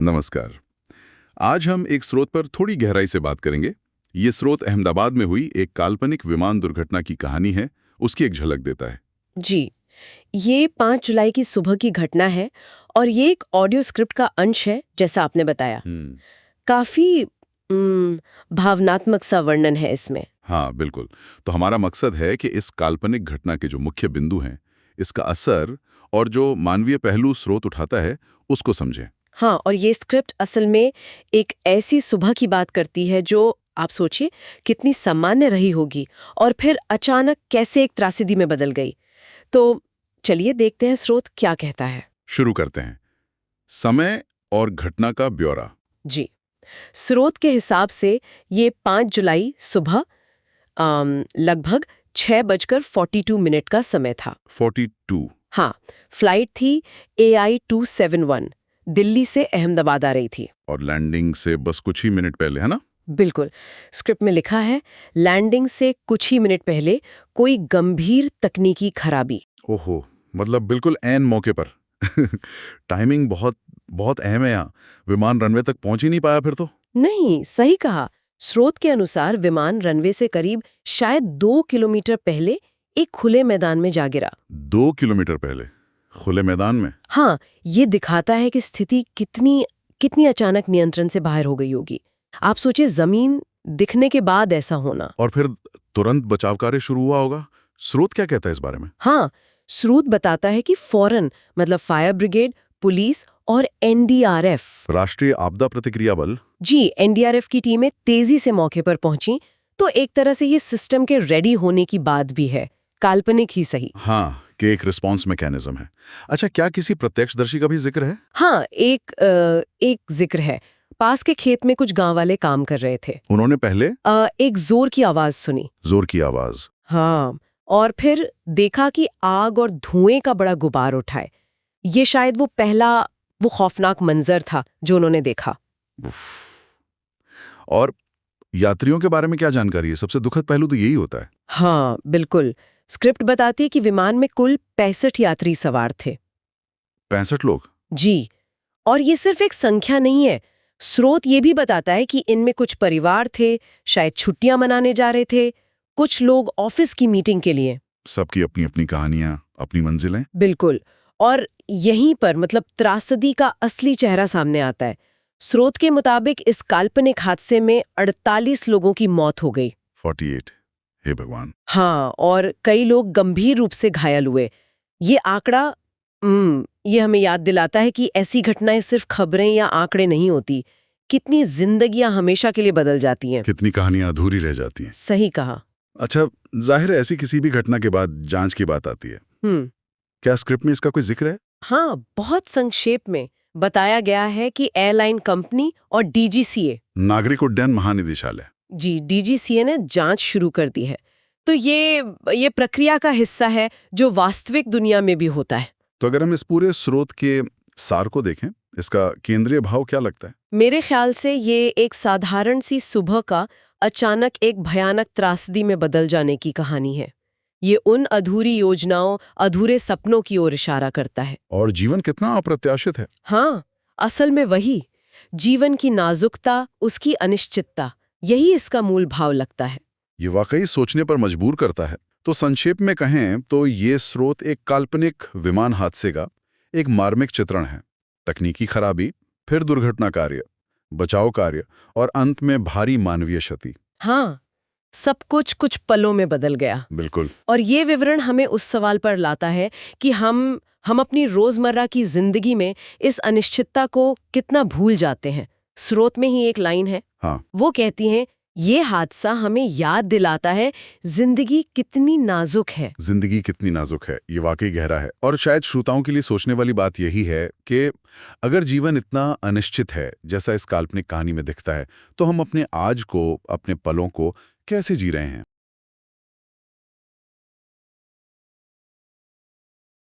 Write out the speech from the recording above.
नमस्कार। आज हम एक स्रोत पर थोड़ी गहराई से बात करेंगे। ये स्रोत अहमदाबाद में हुई एक काल्पनिक विमान दुर्घटना की कहानी है, उसकी एक झलक देता है। जी, ये 5 जुलाई की सुबह की घटना है और ये एक ऑडियो स्क्रिप्ट का अंश है, जैसा आपने बताया। हम्म। काफी भावनात्मक सा वर्णन है इसमें। हाँ, बिल्कुल। तो हमारा मकसद है कि इस काल्पनिक घटना के जो मुख्य बिंदु हैं, इसका असर और जो मानवीय पहलू स्रोत उठाता है, उसको समझें। हाँ, और ये स्क्रिप्ट असल में एक ऐसी सुबह की बात करती है जो आप सोचिए कितनी सामान्य रही होगी और फिर अचानक कैसे एक त्रासदी में बदल गई। तो चलिए देखते हैं स्रोत क्या कहता है। शुरू करते हैं। समय और घटना का ब्यौरा। जी, स्रोत के हिसाब से ये 5 जुलाई सुबह लगभग 6:42 का समय था। 42। हाँ, फ्लाइट थी AI-271, दिल्ली से अहमदाबाद आ रही थी। और लैंडिंग से बस कुछ ही मिनट पहले, है ना? बिल्कुल, स्क्रिप्ट में लिखा है लैंडिंग से कुछ ही मिनट पहले कोई गंभीर तकनीकी खराबी। ओहो, मतलब बिल्कुल ऐन मौके पर। टाइमिंग बहुत बहुत अहम है यहाँ। विमान रनवे तक पहुंच ही नहीं पाया फिर तो। नहीं, सही कहा। स्रोत के अनुसार विमान रनवे से करीब शायद 2 किलोमीटर पहले एक खुले मैदान में जा गिरा। 2 किलोमीटर पहले खुले मैदान में। हाँ, ये दिखाता है कि स्थिति कितनी कितनी अचानक नियंत्रण से बाहर हो गई होगी। आप सोचिए जमीन दिखने के बाद ऐसा होना। और फिर तुरंत बचाव कार्य शुरू हुआ होगा। स्रोत क्या कहता है इस बारे में? हाँ, स्रोत बताता है कि फौरन मतलब फायर ब्रिगेड, पुलिस और एनडीआरएफ, राष्ट्रीय आपदा प्रतिक्रिया बल। जी एनडीआरएफ की टीमें तेजी से मौके पर पहुंची। तो एक तरह से ये सिस्टम के रेडी होने की बात भी है, काल्पनिक ही सही। हाँ, कि एक रिस्पॉन्स मैकेनिज्म है। अच्छा, क्या किसी प्रत्यक्षदर्शी का भी जिक्र है? हाँ, एक जिक्र है। पास के खेत में कुछ गांव वाले काम कर रहे थे। उन्होंने पहले एक जोर की आवाज सुनी। जोर की आवाज। हाँ, और फिर देखा कि आग और धुएं का बड़ा गुबार उठा है। ये शायद वो खौफनाक मंजर था जो उन्होंने देखा। और यात्रियों के बारे में क्या जानकारी है? सबसे दुखद पहलू तो यही होता है। हाँ, बिल्कुल। स्क्रिप्ट बताती है कि विमान में कुल 65 यात्री सवार थे। 65 लोग। जी, और ये सिर्फ एक संख्या नहीं है। स्रोत ये भी बताता है कि इनमें कुछ परिवार थे, शायद छुट्टियां मनाने जा रहे थे, कुछ लोग ऑफिस की मीटिंग के लिए। सबकी अपनी अपनी कहानियां, अपनी मंजिलें। बिल्कुल, और यहीं पर मतलब त्रासदी का असली चेहरा सामने आता है। स्रोत के मुताबिक इस काल्पनिक हादसे में 48 लोगों की मौत हो गई। 48। हे भगवान। हाँ, और कई लोग गंभीर रूप से घायल हुए। ये आंकड़ा ये हमें याद दिलाता है कि ऐसी घटनाएं सिर्फ खबरें या आंकड़े नहीं होती। कितनी जिंदगियां हमेशा के लिए बदल जाती हैं। कितनी कहानियां अधूरी रह जाती हैं। सही कहा। अच्छा, जाहिर है ऐसी किसी भी घटना के बाद जांच की बात आती है। हम्म क्या स्क्रिप्ट में इसका कोई जिक्र है? हाँ, बहुत संक्षेप में बताया गया है कि एयरलाइन कंपनी और डीजीसीए, नागरिक उड्डयन महानिदेशालय। जी डीजीसीए ने जांच शुरू कर दी है। तो ये प्रक्रिया का हिस्सा है जो वास्तविक दुनिया में भी होता है। तो अगर हम इस पूरे स्रोत के सार को देखें, इसका केंद्रीय भाव क्या लगता है? मेरे ख्याल से ये एक साधारण सी सुबह का अचानक एक भयानक त्रासदी में बदल जाने की कहानी है। ये उन अधूरी योजनाओं, अधूरे सपनों की ओर इशारा करता है। और जीवन कितना अप्रत्याशित है। हाँ, असल में वही जीवन की नाजुकता, उसकी अनिश्चितता, यही इसका मूल भाव लगता है। ये वाकई सोचने पर मजबूर करता है। तो संक्षेप में कहें तो ये स्रोत एक काल्पनिक विमान हादसे का एक मार्मिक चित्रण है। तकनीकी खराबी, फिर दुर्घटना कार्य, बचाव कार्य और अंत में भारी मानवीय क्षति। हाँ, सब कुछ पलों में बदल गया। बिल्कुल। और ये विवरण हमें उस सवाल पर लाता है कि हम अपनी रोजमर्रा की जिंदगी में इस अनिश्चितता को कितना भूल जाते हैं। स्रोत में ही एक लाइन है, हाँ। वो कहती है ये हादसा हमें याद दिलाता है जिंदगी कितनी नाजुक है। जिंदगी कितनी नाजुक है, ये वाकई गहरा है। और शायद श्रोताओं के लिए सोचने वाली बात यही है कि अगर जीवन इतना अनिश्चित है जैसा इस काल्पनिक कहानी में दिखता है, तो हम अपने आज को, अपने पलों को कैसे जी रहे हैं।